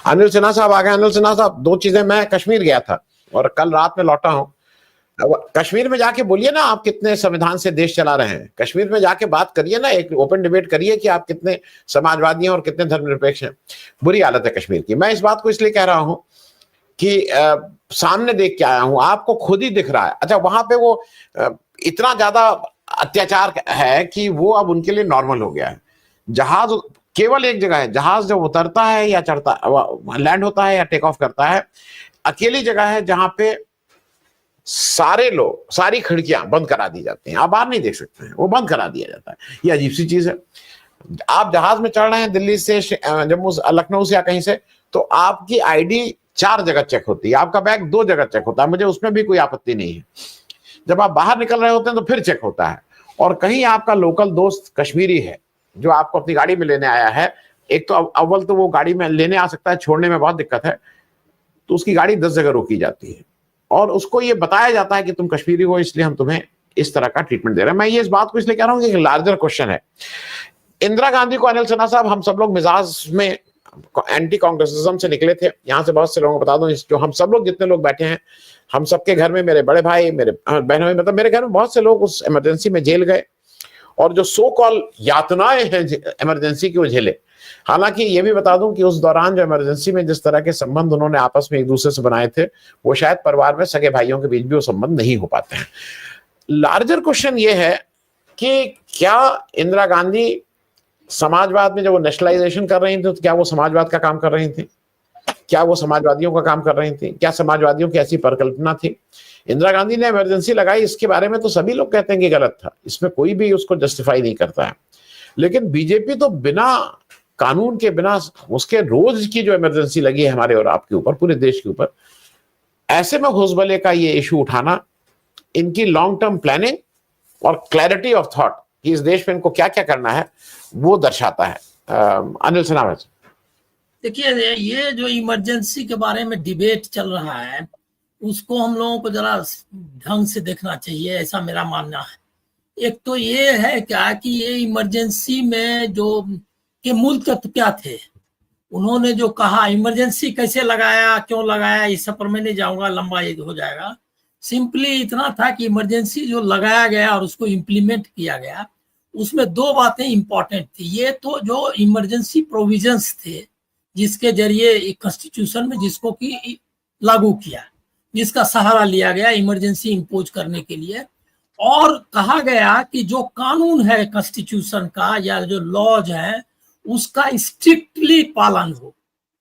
अनिल सिन्हा साहब आ गए। अनिल सिन्हा साहब, दो चीजें, मैं कश्मीर गया था और कल रात में लौटा हूं। कश्मीर में जाके बोलिए ना आप कितने संविधान से देश चला रहे हैं। कश्मीर में जाके बात करिए ना, एक ओपन डिबेट करिए कि आप कितने समाजवादी हैं और कितने धर्मनिरपेक्ष हैं। बुरी हालत है कश्मीर की। मैं इस बात को इसलिए कह रहा हूं कि सामने देख के आया हूं, आपको खुद ही दिख रहा है। अच्छा, वहां पे वो इतना ज्यादा अत्याचार है कि वो अब उनके लिए नॉर्मल हो गया है। जहाज केवल एक जगह है, जहाज जब उतरता है या चढ़ता, लैंड होता है या टेक ऑफ करता है, अकेली जगह है जहां पे सारे लोग, सारी खिड़कियां बंद करा दी जाती हैं, आप बाहर नहीं देख सकते हैं, वो बंद करा दिया जाता है। ये अजीब सी चीज है। आप जहाज में चढ़ रहे हैं दिल्ली से, जम्मू, लखनऊ से या कहीं से, तो आपकी आईडी 4 जगह चेक होती है, आपका बैग 2 जगह चेक होता है, मुझे उसमें भी कोई आपत्ति नहीं है। जब आप बाहर निकल रहे होते हैं तो फिर चेक होता है। और कहीं आपका लोकल दोस्त कश्मीरी है जो आपको अपनी गाड़ी में लेने आया है, एक तो अव्वल तो वो गाड़ी में लेने आ सकता है, छोड़ने में बहुत दिक्कत है, तो उसकी गाड़ी 10 जगह रोकी जाती है और उसको ये बताया जाता है कि तुम कश्मीरी हो, इसलिए हम तुम्हें इस तरह का ट्रीटमेंट दे रहे हैं। मैं ये इस बात को इसलिए कह रहा हूं कि एक लार्जर क्वेश्चन है। इंदिरा गांधी को अनिल सिन्हा साहब, हम सब लोग मिजाज में एंटी कांग्रेसिज्म से निकले थे। यहां से बहुत से लोगों को बता दूं, जो हम सब लोग जितने लोग बैठे हैं, हम सबके घर में, मेरे बड़े भाई, मेरे बहनों, मतलब मेरे घर में बहुत से लोग उस इमरजेंसी में जेल गए और जो सो कॉल यातनाएं हैं इमरजेंसी की, वो झेले। हालांकि ये भी बता दूं कि उस दौरान जो इमरजेंसी में जिस तरह के संबंध उन्होंने आपस में एक दूसरे से बनाए थे, वो शायद परिवार में सगे भाइयों के बीच भी वो संबंध नहीं हो पाते हैं। लार्जर क्वेश्चन ये है कि क्या इंदिरा गांधी समाजवाद में जब वो नेशनलाइजेशन कर रही थी, तो क्या वो समाजवाद का काम कर रही थी? क्या वो समाजवादियों का काम कर रही थी? क्या समाजवादियों की ऐसी परिकल्पना थी? इंदिरा गांधी ने इमरजेंसी लगाई, इसके बारे में तो सभी लोग कहते हैं कि गलत था, इसमें कोई भी उसको जस्टिफाई नहीं करता है। लेकिन बीजेपी तो बिना कानून के, बिना उसके, रोज की जो इमरजेंसी लगी है हमारे और आपके ऊपर, पूरे देश के ऊपर, ऐसे में हुजबले का ये इशू उठाना इनकी लॉन्ग टर्म प्लानिंग और क्लैरिटी ऑफ थॉट कि इस देश में इनको क्या क्या करना है, वो दर्शाता है। अनिल सिन्हा भाई, देखिए, ये जो इमरजेंसी के बारे में डिबेट चल रहा है, उसको हम लोगों को जरा ढंग से देखना चाहिए, ऐसा मेरा मानना है। एक तो ये है क्या कि ये इमरजेंसी में जो के मूल तत्व क्या थे, उन्होंने जो कहा इमरजेंसी कैसे लगाया, क्यों लगाया, इस सब पर मैं नहीं जाऊंगा, लंबा ये हो जाएगा। सिंपली इतना था कि इमरजेंसी जो लगाया गया और उसको इम्प्लीमेंट किया गया, उसमें 2 बातें इंपॉर्टेंट थी। ये तो जो इमरजेंसी प्रोविजंस थे, जिसके जरिए कॉन्स्टिट्यूशन में जिसको कि लागू किया, जिसका सहारा लिया गया इमरजेंसी इंपोज करने के लिए, और कहा गया कि जो कानून है कॉन्स्टिट्यूशन का या जो लॉज है, उसका स्ट्रिक्टली पालन हो,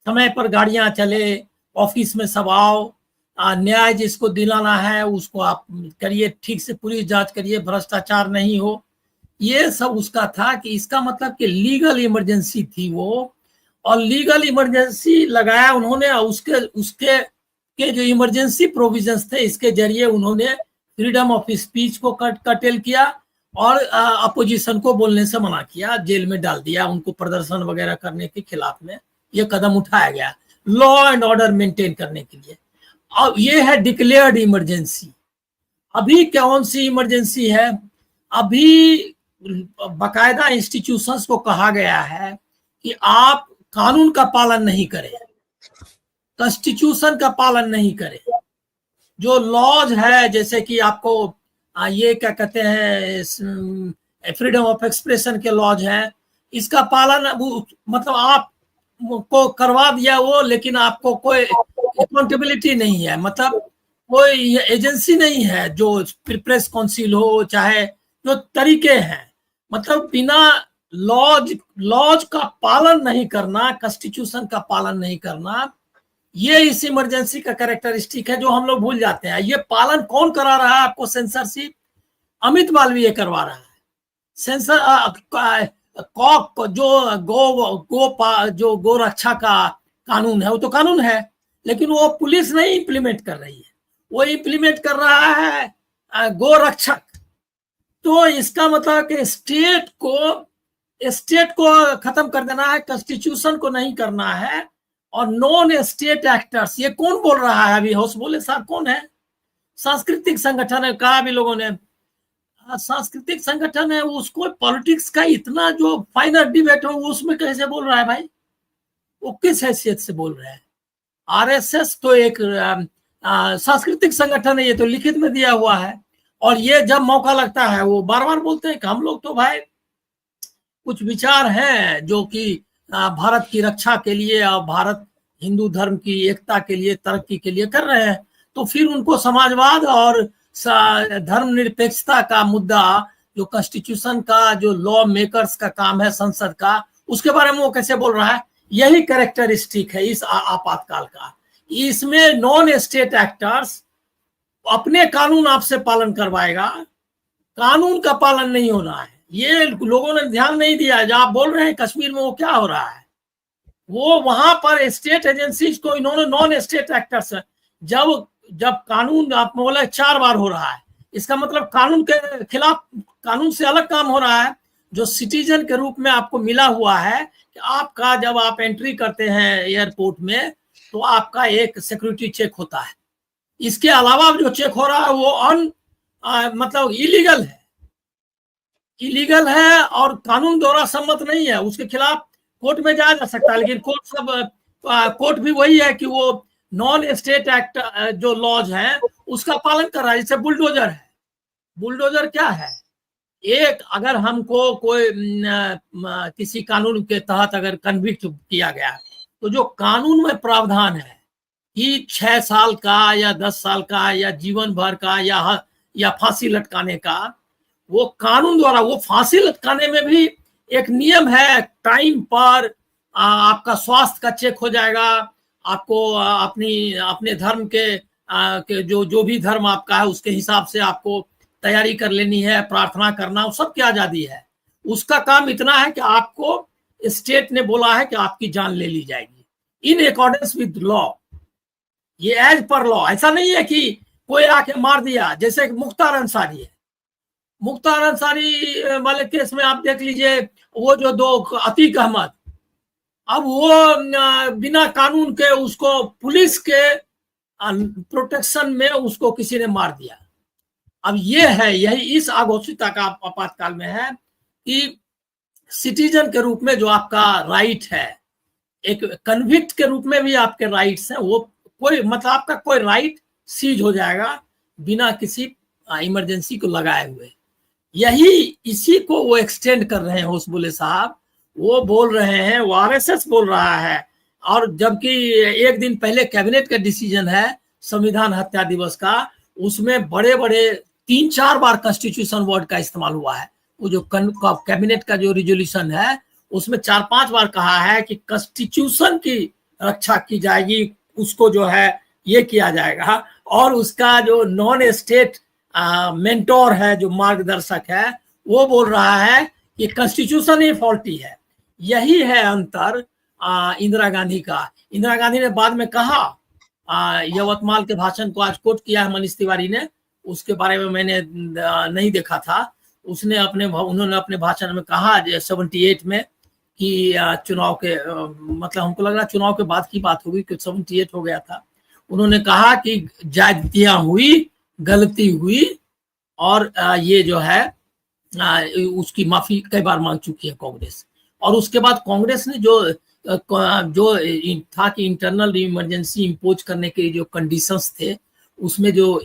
समय पर गाड़ियां चले, ऑफिस में सब आओ, न्याय जिसको दिलाना है उसको आप करिए, ठीक से पुलिस जांच करिए, भ्रष्टाचार नहीं हो। ये सब उसका था कि इसका मतलब कि लीगल इमरजेंसी थी वो, और लीगल इमरजेंसी लगाया उन्होंने। उसके उसके के जो इमरजेंसी प्रोविजंस थे, इसके जरिए उन्होंने फ्रीडम ऑफ स्पीच को कटेल किया और अपोजिशन को बोलने से मना किया, जेल में डाल दिया उनको, प्रदर्शन वगैरह करने के खिलाफ में ये कदम उठाया गया लॉ एंड ऑर्डर मेंटेन करने के लिए। अब ये है डिक्लेयर्ड इमरजेंसी। अभी कौन सी इमरजेंसी है? अभी बाकायदा इंस्टीट्यूशंस को कहा गया है कि आप कानून का पालन नहीं करें, कॉन्स्टिट्यूशन का पालन नहीं करें, जो लॉज है, जैसे कि आपको ये क्या कहते हैं, फ्रीडम ऑफ एक्सप्रेशन के लॉज है, इसका पालन मतलब आप को करवा दिया वो, लेकिन आपको कोई अकाउंटेबिलिटी नहीं है, मतलब कोई एजेंसी नहीं है जो प्रेस काउंसिल हो, चाहे जो तरीके हैं, मतलब बिना लॉज का पालन नहीं करना, कॉन्स्टिट्यूशन का पालन नहीं करना, ये इस इमरजेंसी का कैरेक्टरिस्टिक है जो हम लोग भूल जाते हैं। ये पालन कौन करा रहा है आपको? सेंसरशिप अमित मालवीय करवा रहा है। सेंसर जो गो रक्षा का कानून है, वो तो कानून है, लेकिन वो पुलिस नहीं इंप्लीमेंट कर रही है, वो इंप्लीमेंट कर रहा है गो रक्षक। तो इसका मतलब कि स्टेट को खत्म कर देना है, कॉन्स्टिट्यूशन को नहीं करना है। और नॉन स्टेट एक्टर्स, ये कौन बोल रहा है? अभी हाउस बोले साहब कौन है? सांस्कृतिक संगठन है, कहा भी लोगों ने, सांस्कृतिक संगठन है, उसको पॉलिटिक्स का इतना जो फाइनल डिबेट हो उसमें कैसे बोल रहा है भाई? वो किस हैसियत से बोल रहे हैं? आरएसएस तो एक सांस्कृतिक संगठन है, ये तो लिखित में दिया हुआ है। और ये जब मौका लगता है वो बार बार बोलते हैं कि हम लोग तो भाई कुछ विचार हैं जो कि भारत की रक्षा के लिए और भारत हिंदू धर्म की एकता के लिए, तरक्की के लिए कर रहे हैं। तो फिर उनको समाजवाद और धर्मनिरपेक्षता का मुद्दा, जो कॉन्स्टिट्यूशन का, जो लॉ मेकर्स का काम है संसद का, उसके बारे में वो कैसे बोल रहा है? यही कैरेक्टरिस्टिक है इस आपातकाल का। इसमें नॉन स्टेट एक्टर्स अपने कानून आपसे पालन करवाएगा, कानून का पालन नहीं हो रहा है। ये लोगों ने ध्यान नहीं दिया। जो आप बोल रहे हैं कश्मीर में वो क्या हो रहा है, वो वहां पर स्टेट एजेंसीज को इन्होंने नॉन स्टेट एक्टर्स, जब कानून आप बोले 4 बार हो रहा है, इसका मतलब कानून के खिलाफ, कानून से अलग काम हो रहा है। जो सिटीजन के रूप में आपको मिला हुआ है कि आपका जब आप एंट्री करते हैं एयरपोर्ट में तो आपका एक सिक्योरिटी चेक होता है। इसके अलावा जो चेक हो रहा है वो मतलब इलीगल है और कानून द्वारा सम्मत नहीं है। उसके खिलाफ कोर्ट में जाया जा सकता है, लेकिन कोर्ट भी वही है कि वो नॉन स्टेट एक्ट जो लॉज हैं उसका पालन कर रहा है। जैसे बुलडोजर है। बुलडोजर क्या है? एक अगर हमको कोई किसी कानून के तहत अगर कन्विक्ट किया गया तो जो कानून में प्रावधान है कि 6 साल का या 10 साल का या जीवन भर का या फांसी लटकाने का, वो कानून द्वारा, वो फांसी लटकाने में भी एक नियम है, टाइम पर आपका स्वास्थ्य का चेक हो जाएगा, आपको अपने धर्म के जो भी धर्म आपका है उसके हिसाब से आपको तैयारी कर लेनी है, प्रार्थना करना, वो सब की आजादी है। उसका काम इतना है कि आपको स्टेट ने बोला है कि आपकी जान ले ली जाएगी इन अकॉर्डेंस विद लॉ, ये एज पर लॉ। ऐसा नहीं है कि कोई आके मार दिया, जैसे मुख्तार अंसारी है। मुख्तार अंसारी वाले केस में आप देख लीजिए, वो जो 2 अतीक अहमद, अब वो बिना कानून के उसको पुलिस के प्रोटेक्शन में उसको किसी ने मार दिया। अब ये है, यही इस आघोषिता का आपातकाल में है कि सिटीजन के रूप में जो आपका राइट है, एक कन्विक्ट के रूप में भी आपके राइट्स हैं, वो कोई मतलब आपका कोई राइट सीज हो जाएगा बिना किसी इमरजेंसी को लगाए हुए। यही इसी को वो एक्सटेंड कर रहे हैं होसबुले साहब। वो बोल रहे हैं, वो आरएसएस बोल रहा है, और जबकि एक दिन पहले कैबिनेट का डिसीजन है संविधान हत्या दिवस का, उसमें बड़े बड़े 3-4 बार कॉन्स्टिट्यूशन वर्ड का इस्तेमाल हुआ है। वो जो कैबिनेट का जो रिजोल्यूशन है उसमें 4-5 बार कहा है कि कॉन्स्टिट्यूशन की रक्षा की जाएगी, उसको जो है ये किया जाएगा, और उसका जो नॉन स्टेट मेंटोर है, जो मार्गदर्शक है, वो बोल रहा है कि कॉन्स्टिट्यूशन ही फॉल्टी है। यही है अंतर इंदिरा गांधी का। इंदिरा गांधी ने बाद में कहा, यवतमाल के भाषण को आज कोट किया है मनीष तिवारी ने, उसके बारे में मैंने नहीं देखा था। उन्होंने अपने भाषण में कहा 78 में कि चुनाव के मतलब हमको लग रहा चुनाव के बाद की बात होगी कि 78 हो गया था। उन्होंने कहा कि ज्यादतियां हुई, गलती हुई, और ये जो है उसकी माफी कई बार मांग चुकी है कांग्रेस। और उसके बाद कांग्रेस ने जो था कि इंटरनल इमरजेंसी इम्पोज करने के जो कंडीशंस थे, उसमें जो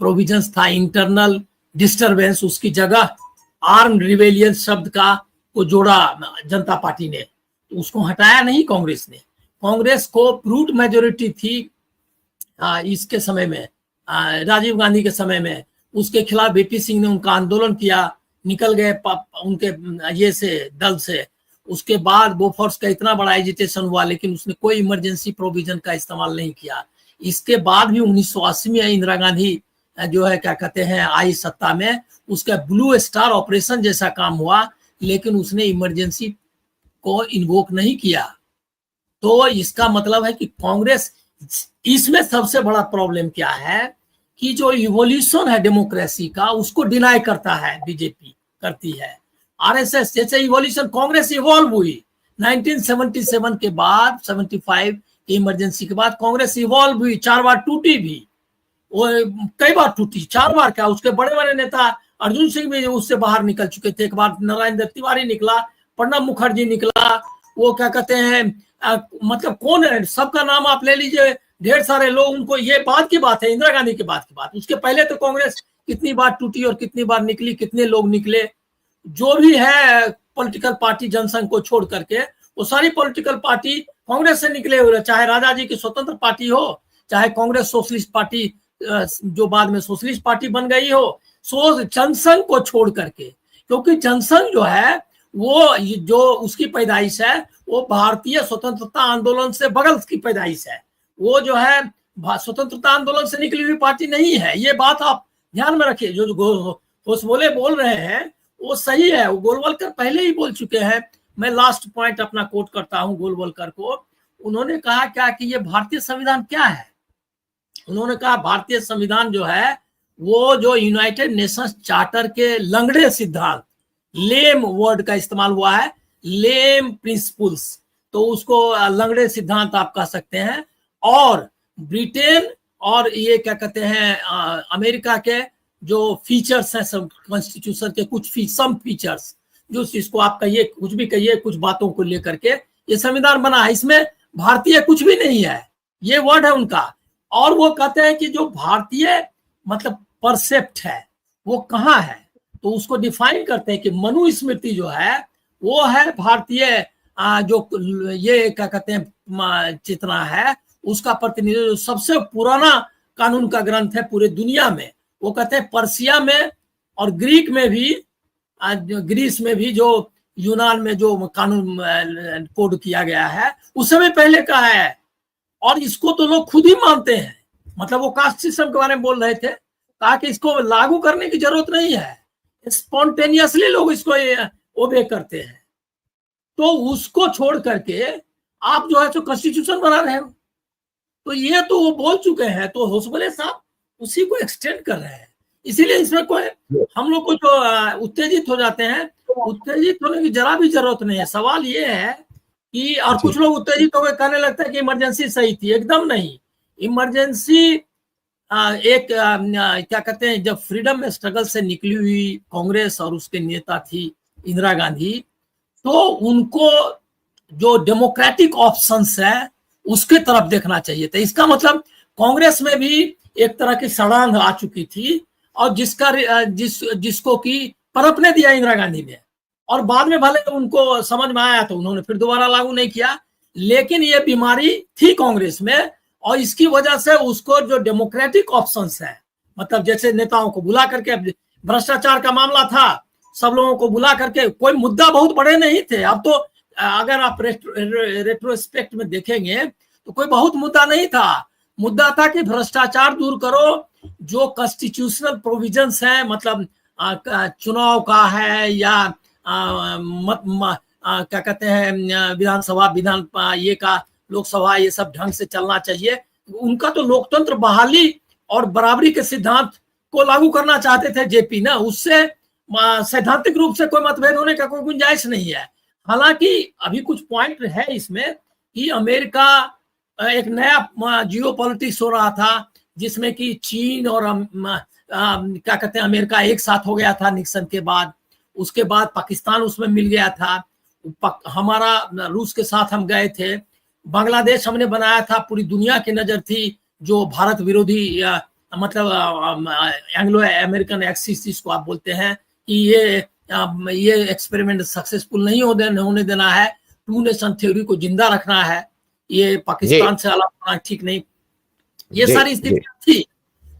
प्रोविजंस था इंटरनल डिस्टरबेंस, उसकी जगह आर्म रिवेलियन शब्द को जोड़ा जनता पार्टी ने, तो उसको हटाया नहीं कांग्रेस ने। कांग्रेस को ब्रूट मेजोरिटी थी इसके समय में, राजीव गांधी के समय में। उसके खिलाफ बीपी सिंह ने उनका आंदोलन किया, निकल गए उनके ये से दल से। उसके बाद बोफोर्स का इतना बड़ा एजिटेशन हुआ, लेकिन उसने कोई इमरजेंसी प्रोविजन का इस्तेमाल नहीं किया। इसके बाद भी 1980 में इंदिरा गांधी जो है क्या कहते हैं आई सत्ता में, उसका ब्लू स्टार ऑपरेशन जैसा काम हुआ, लेकिन उसने इमरजेंसी को इन्वोक नहीं किया। तो इसका मतलब है कि कांग्रेस, इसमें सबसे बड़ा प्रॉब्लम क्या है कि जो इवोल्यूशन है डेमोक्रेसी का, उसको डिनाई करता है बीजेपी, करती है आरएसएस। जैसे इवोल्यूशन कांग्रेस इवॉल्व हुई 1977 के बाद, 75 की इमरजेंसी के बाद कांग्रेस इवॉल्व हुई, 4 बार टूटी भी, वो कई बार टूटी, 4 बार क्या। उसके बड़े बड़े नेता अर्जुन सिंह भी उससे बाहर निकल चुके थे। एक बार नारायण दत्त तिवारी निकला, प्रणब मुखर्जी निकला, वो क्या कहते हैं मतलब कौन है, सबका नाम आप ले लीजिए, ढेर सारे लोग, उनको ये बात की बात है, इंदिरा गांधी की बात की बात। उसके पहले तो कांग्रेस कितनी बार टूटी और कितनी बार निकली, कितने लोग निकले, जो भी है पॉलिटिकल पार्टी जनसंघ को छोड़ करके वो सारी पॉलिटिकल पार्टी कांग्रेस से निकले हुए, चाहे राजा जी की स्वतंत्र पार्टी हो, चाहे कांग्रेस सोशलिस्ट पार्टी जो बाद में सोशलिस्ट पार्टी बन गई हो, सो जनसंघ को छोड़ करके, क्योंकि जनसंघ जो है वो जो उसकी पैदाइश है वो भारतीय स्वतंत्रता आंदोलन से बगल की पैदाइश है। वो जो है स्वतंत्रता आंदोलन से निकली हुई पार्टी नहीं है। ये बात आप ध्यान में रखिए। जो होसबोले बोल रहे हैं वो सही है, वो गोलवलकर पहले ही बोल चुके हैं। मैं लास्ट पॉइंट अपना कोट करता हूं गोलवलकर को। उन्होंने कहा क्या कि ये भारतीय संविधान क्या है। उन्होंने कहा भारतीय संविधान जो है वो जो यूनाइटेड नेशंस चार्टर के लंगड़े सिद्धांत, लेम वर्ड का इस्तेमाल हुआ है, लेम प्रिंसिपल्स, तो उसको लंगड़े सिद्धांत आप कह सकते हैं। और ब्रिटेन और ये क्या कहते हैं अमेरिका के जो फीचर्स हैं सब कॉन्स्टिट्यूशन के, कुछ सम फीचर्स, जो इसको आप कहिए कुछ भी कहिए, कुछ बातों को लेकर के ये संविधान बना है। इसमें भारतीय कुछ भी नहीं है, ये वर्ड है उनका। और वो कहते हैं कि जो भारतीय मतलब परसेप्ट है वो कहाँ है, तो उसको डिफाइन करते हैं कि मनुस्मृति जो है वो है भारतीय जो ये क्या कहते हैं चेतना है उसका प्रतिनिधित्व। सबसे पुराना कानून का ग्रंथ है पूरे दुनिया में। वो कहते हैं पर्सिया में और ग्रीक में भी, ग्रीस में भी, जो यूनान में जो कानून कोड किया गया है उस समय पहले का है। और इसको तो लोग खुद ही मानते हैं। मतलब वो कास्ट सिस्टम के बारे में बोल रहे थे, कहा कि इसको लागू करने की जरूरत नहीं है, स्पॉन्टेनियसली लोग इसको ओबे करते हैं। तो उसको छोड़ करके आप जो है तो कॉन्स्टिट्यूशन बना रहे हो, तो ये तो वो बोल चुके हैं। तो होसबले साहब उसी को एक्सटेंड कर रहे हैं। इसीलिए इसमें कोई हम लोग को जो उत्तेजित हो जाते हैं, उत्तेजित होने की जरा भी जरूरत नहीं है। सवाल ये है कि और कुछ लोग उत्तेजित होकर कहने लगता है कि इमरजेंसी सही थी। एकदम नहीं। इमरजेंसी एक क्या कहते हैं, जब फ्रीडम स्ट्रगल से निकली हुई कांग्रेस और उसके नेता थी इंदिरा गांधी, तो उनको जो डेमोक्रेटिक ऑप्शंस है उसके तरफ देखना चाहिए था। इसका मतलब कांग्रेस में भी एक तरह की सड़ांध आ चुकी थी और जिसको कि पनपने दिया इंदिरा गांधी ने। और बाद में भले उनको समझ में आया तो उन्होंने फिर दोबारा लागू नहीं किया, लेकिन ये बीमारी थी कांग्रेस में। और इसकी वजह से उसको जो डेमोक्रेटिक ऑप्शंस है, मतलब जैसे नेताओं को बुला करके, भ्रष्टाचार का मामला था, सब लोगों को बुला करके, कोई मुद्दा बहुत बड़े नहीं थे। अब तो अगर आप रेट्रोस्पेक्ट में देखेंगे तो कोई बहुत मुद्दा नहीं था। मुद्दा था कि भ्रष्टाचार दूर करो, जो कॉन्स्टिट्यूशनल प्रोविजंस है, मतलब चुनाव का है या क्या कहते हैं विधानसभा, विधान ये का लोकसभा, ये सब ढंग से चलना चाहिए। उनका तो लोकतंत्र बहाली और बराबरी के सिद्धांत को लागू करना चाहते थे जेपी ना। उससे सैद्धांतिक रूप से कोई मतभेद होने का कोई गुंजाइश नहीं है। हालांकि अभी कुछ पॉइंट है इसमें कि अमेरिका एक नया जियो पॉलिटिक्स हो रहा था, जिसमें कि चीन और क्या कहते हैं अमेरिका एक साथ हो गया था निक्सन के बाद। उसके बाद पाकिस्तान उसमें मिल गया था। हमारा रूस के साथ हम गए थे। बांग्लादेश हमने बनाया था, पूरी दुनिया की नजर थी जो भारत विरोधी मतलब एंग्लो अमेरिकन एक्सिस जिसको आप बोलते हैं कि ये एक्सपेरिमेंट सक्सेसफुल नहीं होने देना है, टू नेशन थ्योरी को जिंदा रखना है, ये पाकिस्तान से अलग होना ठीक नहीं। ये सारी स्थितियां थी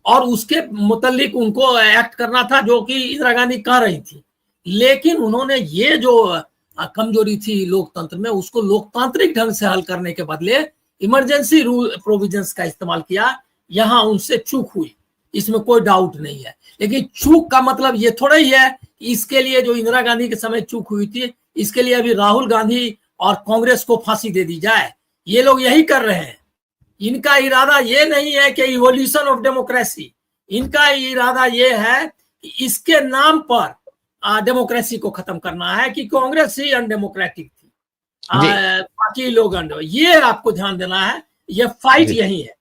और उसके मुतालिक उनको एक्ट करना था, जो कि इंदिरा गांधी कह रही थी। लेकिन उन्होंने ये जो कमजोरी थी लोकतंत्र में, उसको लोकतांत्रिक ढंग से हल करने के बदले इमरजेंसी रूल प्रोविजंस का इस्तेमाल किया। यहां उनसे चूक हुई, इसमें कोई डाउट नहीं है। लेकिन चूक का मतलब ये थोड़ा ही है कि इसके लिए जो इंदिरा गांधी के समय चूक हुई थी, इसके लिए अभी राहुल गांधी और कांग्रेस को फांसी दे दी जाए। ये लोग यही कर रहे हैं। इनका इरादा ये नहीं है कि इवोल्यूशन ऑफ डेमोक्रेसी, इनका इरादा ये है कि इसके नाम पर डेमोक्रेसी को खत्म करना है कि कांग्रेस ही अनडेमोक्रेटिक थी, बाकी लोग ये आपको ध्यान देना है। ये फाइट यही है।